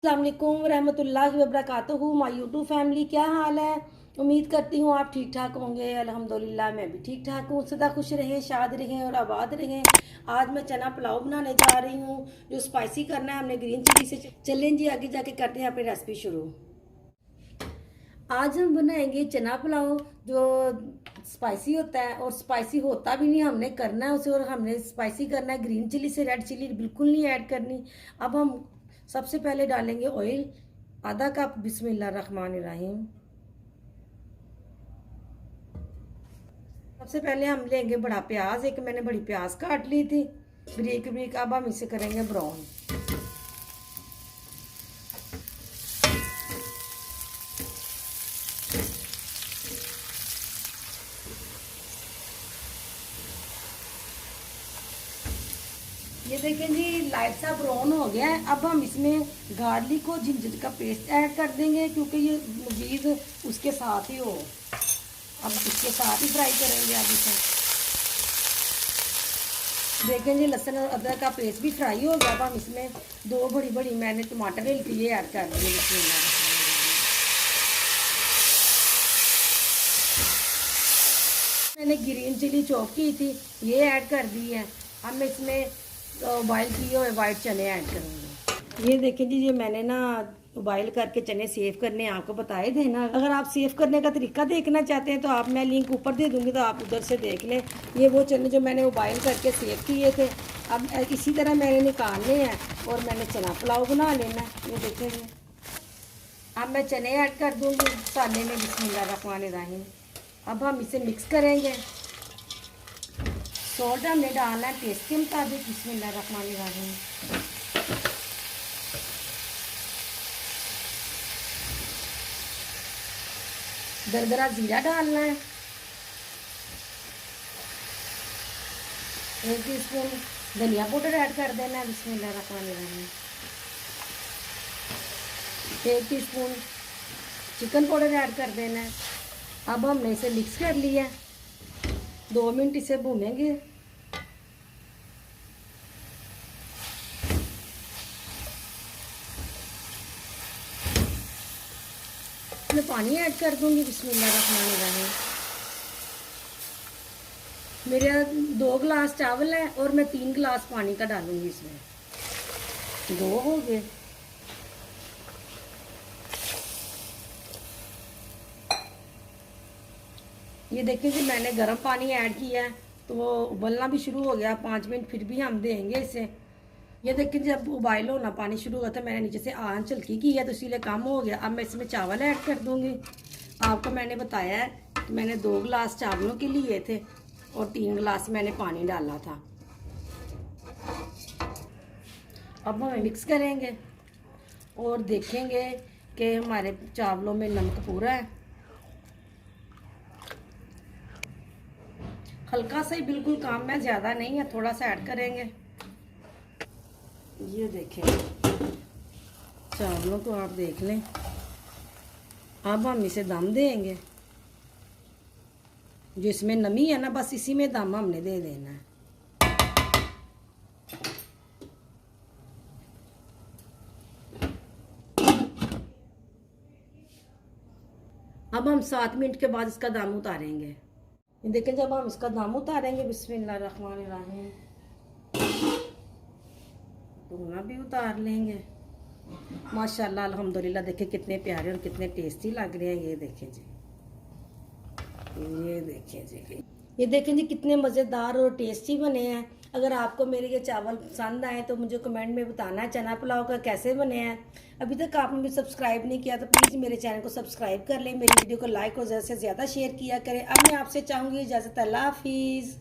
अस्सलाम वालेकुम रहमतुल्लाहि व बरकातुहू। माय यूट्यूब फैमिली, क्या हाल है? उम्मीद करती हूँ आप ठीक ठाक होंगे। अल्हम्दुलिल्लाह मैं भी ठीक ठाक हूँ। सदा खुश रहें, शाद रहें और आबाद रहें। आज मैं चना पुलाव बनाने जा रही हूँ जो स्पाइसी करना है हमने ग्रीन चिली से। चलें जी, आगे जाके करते हैं अपनी रेसिपी शुरू। आज हम बनाएंगे चना पुलाव जो स्पाइसी होता है, और स्पाइसी होता भी नहीं, हमने करना है उसे, और हमने स्पाइसी करना है ग्रीन चिली से। रेड चिली बिल्कुल नहीं ऐड करनी। अब हम सबसे पहले डालेंगे ऑयल, आधा कप। बिस्मिल्लाहिर्रहमानिर्रहीम। सबसे पहले हम लेंगे बड़ा प्याज, एक मैंने बड़ी प्याज काट ली थी ब्रीक ब्रीक। अब हम इसे करेंगे ब्राउन। ये देखें जी, लाइट सा ब्राउन हो गया है। अब हम इसमें गार्लिक और जिंजर का पेस्ट ऐड कर देंगे, क्योंकि ये मजीद उसके साथ ही हो। अब इसके साथ ही फ्राई करेंगे। अब इसे देखें जी, लहसुन और अदरक का पेस्ट भी फ्राई हो गया। अब हम इसमें दो बड़ी बड़ी मैंने टमाटर ले ली, ये ऐड कर देंगे। मैंने ग्रीन चिली चॉप की थी, ये ऐड कर दी है। अब मैं इसमें बॉयल किए हुए वाइट चने ऐड करूँगी। ये देखें जी, ये मैंने ना बॉयल करके चने सेव करने आपको बताए देना। अगर आप सेव करने का तरीका देखना चाहते हैं तो आप, मैं लिंक ऊपर दे दूँगी, तो आप उधर से देख लें। ये वो चने जो मैंने बॉयल करके सेव किए थे, अब इसी तरह मैंने निकालने हैं और मैंने चना पुलाव बना लेना है। ये देखेंगे, अब मैं चने ऐड कर दूँगी मसाले में। बिस्मिल्लाहिर्रहमानिर्रहीम। अब हम इसे मिक्स करेंगे। सॉल्ट हमने डालना है टेस्ट के मुताबिक। बिस्मिल्लाहिर्रहमानिर्रहीम। दरदरा जीरा डालना है, 1 टीस्पून धनिया पाउडर ऐड कर देना है। बिस्मिल्लाहिर्रहमानिर्रहीम। 1 टीस्पून चिकन पाउडर ऐड कर देना है। अब हमने इसे मिक्स कर लिया, 2 मिनट इसे भूनेंगे। मैं पानी ऐड कर दूंगी। बिस्मिल्लाहिर्रहमानिर्रहीम। मेरे 2 गिलास चावल है और मैं 3 गिलास पानी का डालूंगी इसमें। 2 हो गए। ये देखिए जी, मैंने गर्म पानी ऐड किया है तो वो उबलना भी शुरू हो गया। 5 मिनट फिर भी हम देंगे इसे। ये देखिए, जब उबाइल होना पानी शुरू हुआ था, मैंने नीचे से आंच हल्की की है तो इसीलिए कम हो गया। अब मैं इसमें चावल ऐड कर दूंगी। आपको मैंने बताया है कि मैंने 2 गिलास चावलों के लिए थे और 3 गिलास मैंने पानी डाला था। अब हम मिक्स करेंगे और देखेंगे कि हमारे चावलों में नमक पूरा है। हल्का सा ही, बिल्कुल काम में, ज़्यादा नहीं है, थोड़ा सा ऐड करेंगे। ये देखें, चावलों को आप देख लें। अब हम इसे दम देंगे। जो इसमें नमी है ना, बस इसी में दम हमने दे देना है। अब हम 7 मिनट के बाद इसका दम उतारेंगे। देखें, जब हम इसका दम उतारेंगे, बिस्मिल्लाहिर्रहमानिर्रहीम, धुआं भी उतार लेंगे। माशाल्लाह अल्हम्दुलिल्लाह। देखें कितने प्यारे और कितने टेस्टी लग रहे हैं। ये देखें जी, ये देखें जी, ये देखें जी, कितने मज़ेदार और टेस्टी बने हैं। अगर आपको मेरे ये चावल पसंद आए तो मुझे कमेंट में बताना है चना पुलाव का कैसे बने हैं। अभी तक आपने भी सब्सक्राइब नहीं किया तो प्लीज़ मेरे चैनल को सब्सक्राइब कर लें। मेरी वीडियो को लाइक और ज़्यादा से ज़्यादा शेयर किया करें। अब मैं आपसे चाहूँगी इजाज़त। अल्लाह हाफिज़।